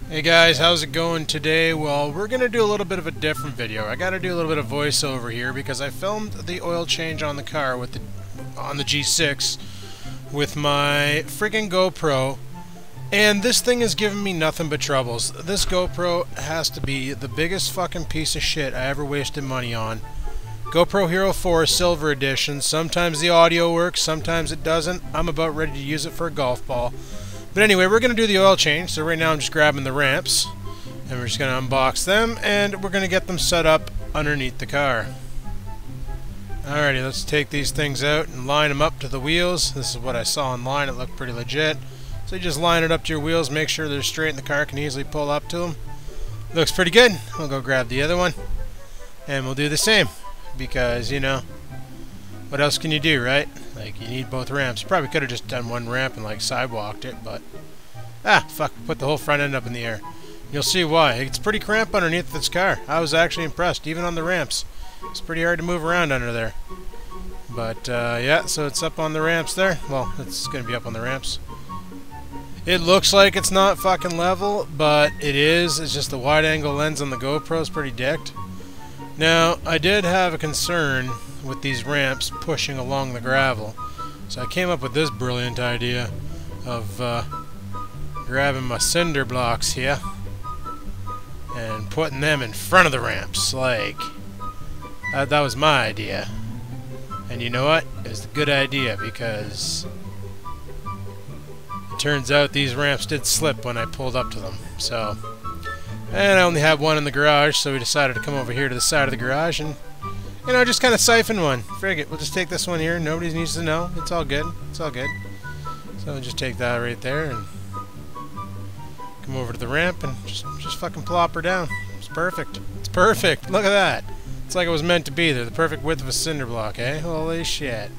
Hey guys, how's it going today? Well, we're going to do a little bit of a different video. I got to do a little bit of voiceover here because I filmed the oil change on the car on the G6 with my friggin' GoPro, and this thing is giving me nothing but troubles. This GoPro has to be the biggest fucking piece of shit I ever wasted money on. GoPro Hero 4 Silver Edition. Sometimes the audio works, sometimes it doesn't. I'm about ready to use it for a golf ball. But anyway, we're going to do the oil change, so right now I'm just grabbing the ramps, and we're just going to unbox them, and we're going to get them set up underneath the car. Alrighty, let's take these things out and line them up to the wheels. This is what I saw online, it looked pretty legit. So you just line it up to your wheels, make sure they're straight and the car can easily pull up to them. Looks pretty good. We'll go grab the other one, and we'll do the same, because, you know, what else can you do, right? Like, you need both ramps. You probably could have just done one ramp and, like, sidewalked it, but... fuck, put the whole front end up in the air. You'll see why. It's pretty cramped underneath this car. I was actually impressed, even on the ramps. It's pretty hard to move around under there. But, yeah, so it's up on the ramps there. Well, it's going to be up on the ramps. It looks like it's not fucking level, but it is. It's just the wide-angle lens on the GoPro is pretty dicked. Now, I did have a concern with these ramps pushing along the gravel, so I came up with this brilliant idea of grabbing my cinder blocks here and putting them in front of the ramps. Like, that was my idea, and you know what? It was a good idea, because it turns out these ramps did slip when I pulled up to them. So, and I only had one in the garage, so we decided to come over here to the side of the garage and, you know, just kind of siphon one. Frig it, we'll just take this one here. Nobody needs to know. It's all good. It's all good. So we'll just take that right there and come over to the ramp and just fucking plop her down. It's perfect. It's perfect. Look at that. It's like it was meant to be. They're the perfect width of a cinder block, eh? Holy shit.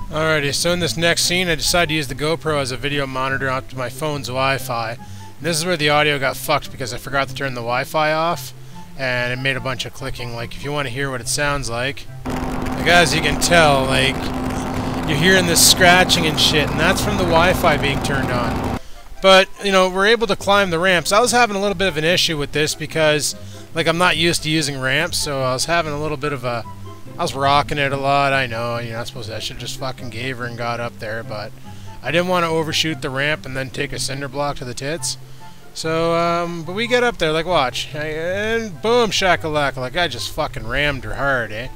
Alrighty, so in this next scene, I decided to use the GoPro as a video monitor onto my phone's Wi-Fi. And this is where the audio got fucked because I forgot to turn the Wi-Fi off, and it made a bunch of clicking. Like, if you want to hear what it sounds like, as you can tell, like, you're hearing this scratching and shit, and that's from the Wi-Fi being turned on. But, you know, we're able to climb the ramps. I was having a little bit of an issue with this because, like, I'm not used to using ramps, so I was having a little bit of a... I was rocking it a lot, I know, you're not supposed to... I should have just fucking gave her and got up there, but I didn't want to overshoot the ramp and then take a cinder block to the tits. So, but we get up there, like, watch, and boom, shakalaka, like, I just fucking rammed her hard, eh?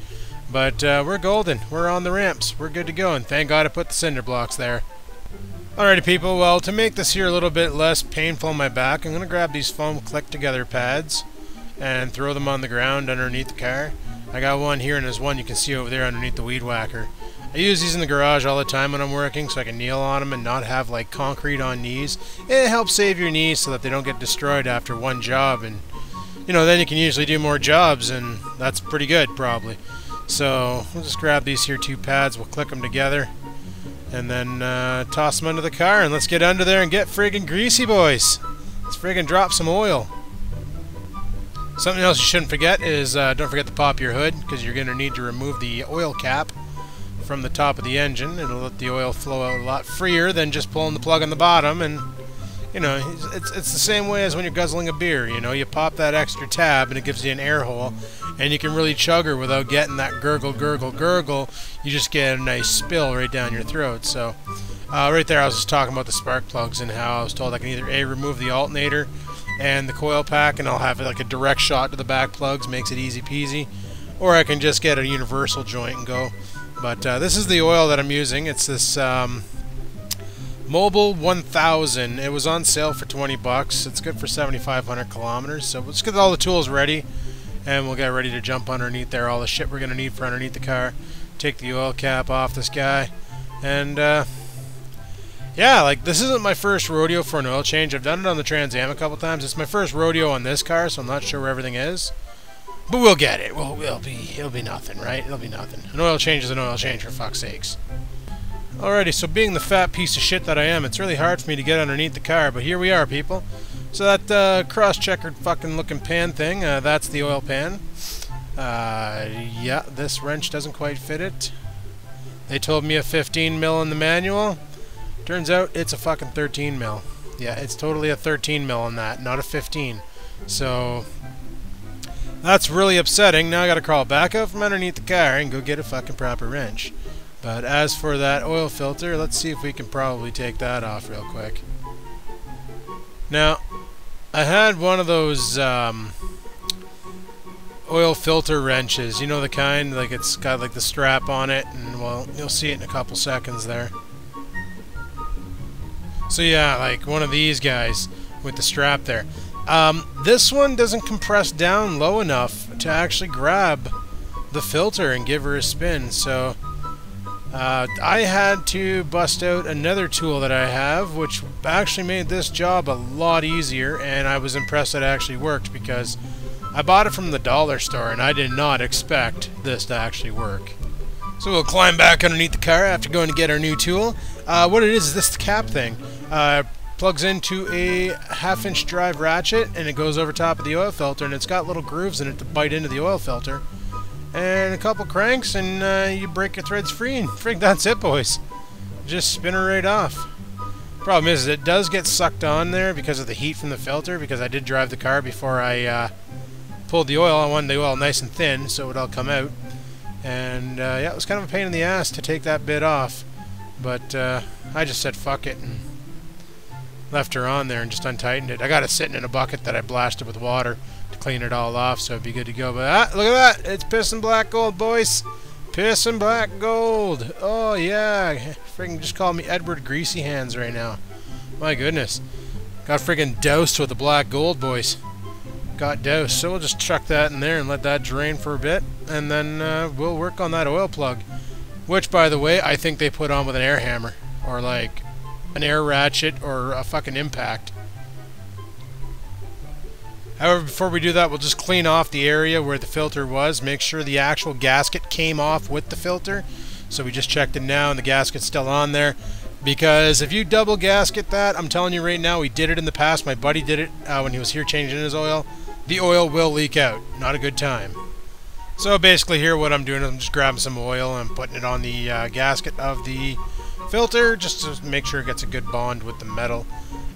But, we're golden, we're on the ramps, we're good to go, and thank God I put the cinder blocks there. Alrighty, people, well, to make this here a little bit less painful on my back, I'm going to grab these foam click-together pads and throw them on the ground underneath the car. I got one here, and there's one you can see over there underneath the weed whacker. I use these in the garage all the time when I'm working, so I can kneel on them and not have, like, concrete on knees. It helps save your knees so that they don't get destroyed after one job, and, you know, then you can usually do more jobs, and that's pretty good, probably. So, we'll just grab these here two pads, we'll click them together, and then toss them under the car, and let's get under there and get friggin' greasy, boys. Let's friggin' drop some oil. Something else you shouldn't forget is, don't forget to pop your hood, because you're going to need to remove the oil cap from the top of the engine. It'll let the oil flow out a lot freer than just pulling the plug on the bottom, and, you know, it's the same way as when you're guzzling a beer, you know, you pop that extra tab and it gives you an air hole, and you can really chug her without getting that gurgle, gurgle, gurgle. You just get a nice spill right down your throat. So, right there I was just talking about the spark plugs and how I was told I can either A, remove the alternator and the coil pack, and I'll have like a direct shot to the back plugs, makes it easy peasy, or I can just get a universal joint and go. But this is the oil that I'm using. It's this Mobile 1000. It was on sale for 20 bucks. It's good for 7,500 kilometers. So let's get all the tools ready, and we'll get ready to jump underneath there. All the shit we're going to need for underneath the car. Take the oil cap off this guy. And, yeah, like, this isn't my first rodeo for an oil change. I've done it on the Trans Am a couple times. It's my first rodeo on this car, so I'm not sure where everything is. But we'll get it. It'll be nothing, right? It'll be nothing. An oil change is an oil change, for fuck's sakes. Alrighty, so being the fat piece of shit that I am, it's really hard for me to get underneath the car, but here we are, people. So that cross-checkered fucking looking pan thing, that's the oil pan. Yeah, this wrench doesn't quite fit it. They told me a 15 mil in the manual. Turns out it's a fucking 13 mil. Yeah, it's totally a 13 mil on that, not a 15. So that's really upsetting. Now I gotta crawl back out from underneath the car and go get a fucking proper wrench. But as for that oil filter, let's see if we can probably take that off real quick. Now, I had one of those oil filter wrenches, you know the kind, like it's got like the strap on it, and well, you'll see it in a couple seconds there. So yeah, like one of these guys with the strap there. This one doesn't compress down low enough to actually grab the filter and give her a spin, so I had to bust out another tool that I have, which actually made this job a lot easier, and I was impressed that it actually worked because I bought it from the dollar store and I did not expect this to actually work. So we'll climb back underneath the car after going to get our new tool. What it is this cap thing. Plugs into a 1/2-inch drive ratchet and it goes over top of the oil filter, and it's got little grooves in it to bite into the oil filter. And a couple cranks and you break your threads free, and frig, that's it, boys. Just spin her right off. Problem is, it does get sucked on there because of the heat from the filter, because I did drive the car before I pulled the oil. I wanted the oil nice and thin so it would all come out. And yeah, it was kind of a pain in the ass to take that bit off. But I just said fuck it and left her on there and just untightened it. I got it sitting in a bucket that I blasted with water to clean it all off, so it'd be good to go. But look at that! It's piss and black gold, boys! Piss and black gold! Oh yeah! Friggin' just call me Edward Greasy Hands right now. My goodness. Got friggin' doused with the black gold, boys. Got doused. So we'll just chuck that in there and let that drain for a bit, and then we'll work on that oil plug. Which, by the way, I think they put on with an air hammer, or like an air ratchet, or a fucking impact. However, before we do that, we'll just clean off the area where the filter was. Make sure the actual gasket came off with the filter. So we just checked it now, and the gasket's still on there. Because if you double gasket that, I'm telling you right now, we did it in the past. My buddy did it when he was here changing his oil. The oil will leak out. Not a good time. So basically here what I'm doing is I'm just grabbing some oil and putting it on the gasket of the filter just to make sure it gets a good bond with the metal.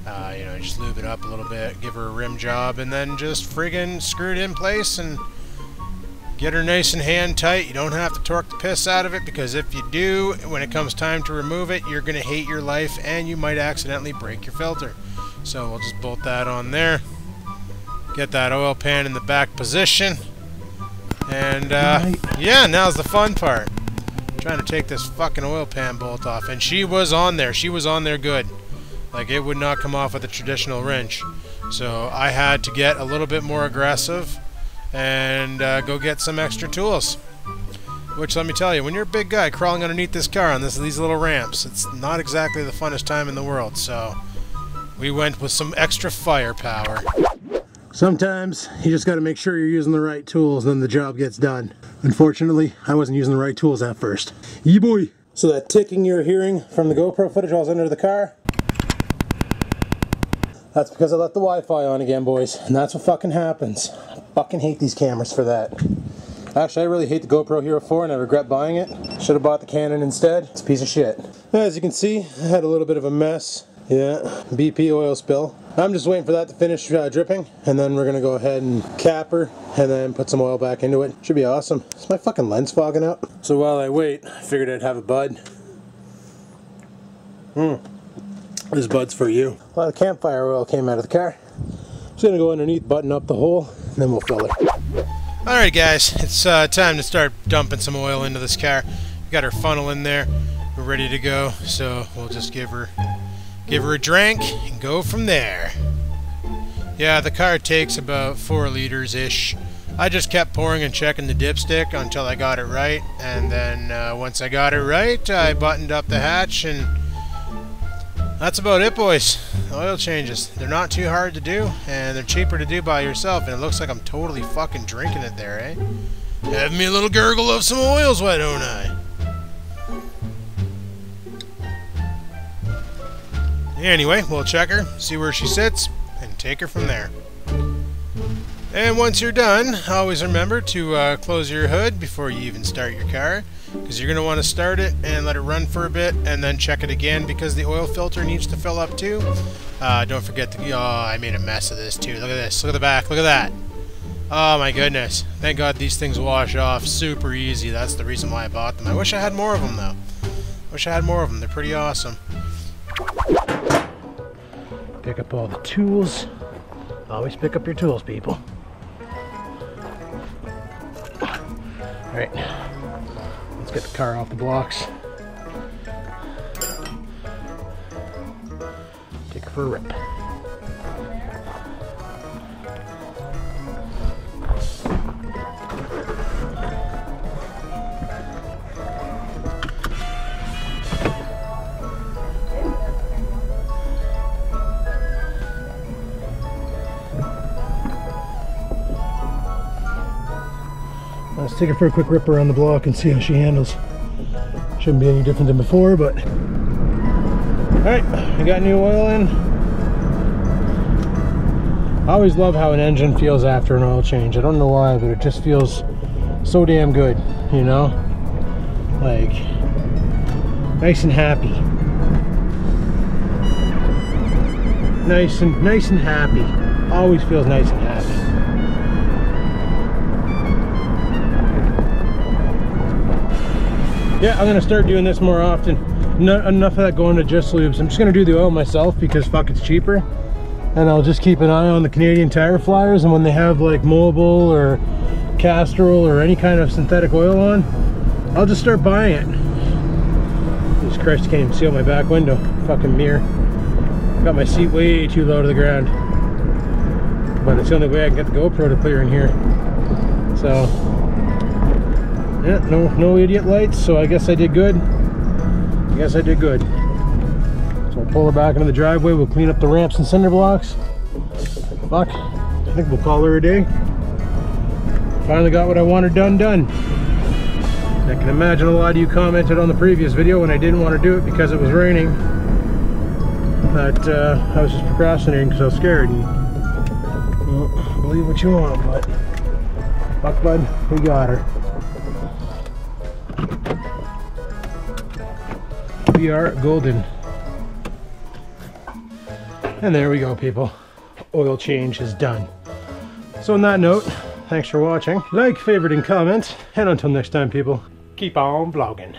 You know, just lube it up a little bit, give her a rim job, and then just friggin' screw it in place and get her nice and hand tight. You don't have to torque the piss out of it, because if you do, when it comes time to remove it, you're going to hate your life and you might accidentally break your filter. So we'll just bolt that on there. Get that oil pan in the back position. And yeah, now's the fun part. I'm trying to take this fucking oil pan bolt off, and she was on there. She was on there good. Like, it would not come off with a traditional wrench. So I had to get a little bit more aggressive and go get some extra tools. Which, let me tell you, when you're a big guy crawling underneath this car on these little ramps, it's not exactly the funnest time in the world. So we went with some extra firepower. Sometimes you just got to make sure you're using the right tools, and then the job gets done. Unfortunately, I wasn't using the right tools at first. Yee boy! So that ticking you're hearing from the GoPro footage while I was under the car, that's because I let the Wi-Fi on again, boys. And that's what fucking happens. I fucking hate these cameras for that. Actually, I really hate the GoPro Hero 4 and I regret buying it. Should have bought the Canon instead. It's a piece of shit. As you can see, I had a little bit of a mess. Yeah, BP oil spill. I'm just waiting for that to finish dripping, and then we're going to go ahead and cap her, and then put some oil back into it. Should be awesome. Is my fucking lens fogging up? So while I wait, I figured I'd have a bud. This bud's for you. A lot of campfire oil came out of the car. Just going to go underneath, button up the hole, and then we'll fill her. Alright guys, it's time to start dumping some oil into this car. We got our funnel in there. We're ready to go, so we'll just give her a drink and go from there. Yeah, the car takes about 4 liters-ish. I just kept pouring and checking the dipstick until I got it right, and then once I got it right, I buttoned up the hatch, and that's about it, boys. Oil changes. They're not too hard to do, and they're cheaper to do by yourself, and it looks like I'm totally fucking drinking it there, eh? Have me a little gurgle of some oils, why don't I? Anyway, we'll check her, see where she sits, and take her from there. And once you're done, always remember to close your hood before you even start your car, because you're going to want to start it and let it run for a bit and then check it again because the oil filter needs to fill up too. Don't forget the... Oh, I made a mess of this too. Look at this. Look at the back. Look at that. Oh my goodness. Thank God these things wash off super easy. That's the reason why I bought them. I wish I had more of them though. Wish I had more of them. They're pretty awesome. Pick up all the tools. Always pick up your tools, people. Alright. Let's get the car off the blocks. Take her for a rip. Let's take her for a quick rip around the block and see how she handles. Shouldn't be any different than before, but... Alright, I got new oil in. I always love how an engine feels after an oil change. I don't know why, but it just feels so damn good, you know? Like, nice and happy. Nice and happy. Always feels nice and happy. Yeah, I'm gonna start doing this more often. Enough of that going to Just Lubes. I'm just gonna do the oil myself because fuck, it's cheaper. And I'll just keep an eye on the Canadian Tire flyers, and when they have like Mobil or Castrol or any kind of synthetic oil on, I'll just start buying it. Jesus Christ, I can't even see out my back window. Fucking mirror. Got my seat way too low to the ground. But it's the only way I can get the GoPro to clear in here. So, yeah, no idiot lights, so I guess I did good. So we'll pull her back into the driveway, we'll clean up the ramps and cinder blocks. Fuck, I think we'll call her a day. Finally got what I wanted done. I can imagine a lot of you commented on the previous video when I didn't want to do it because it was raining. But I was just procrastinating because I was scared. And, well, believe what you want, but fuck bud, we got her. We are golden. And there we go, people. Oil change is done. So on that note, thanks for watching. Like, favorite, and comment. And until next time, people, keep on vlogging.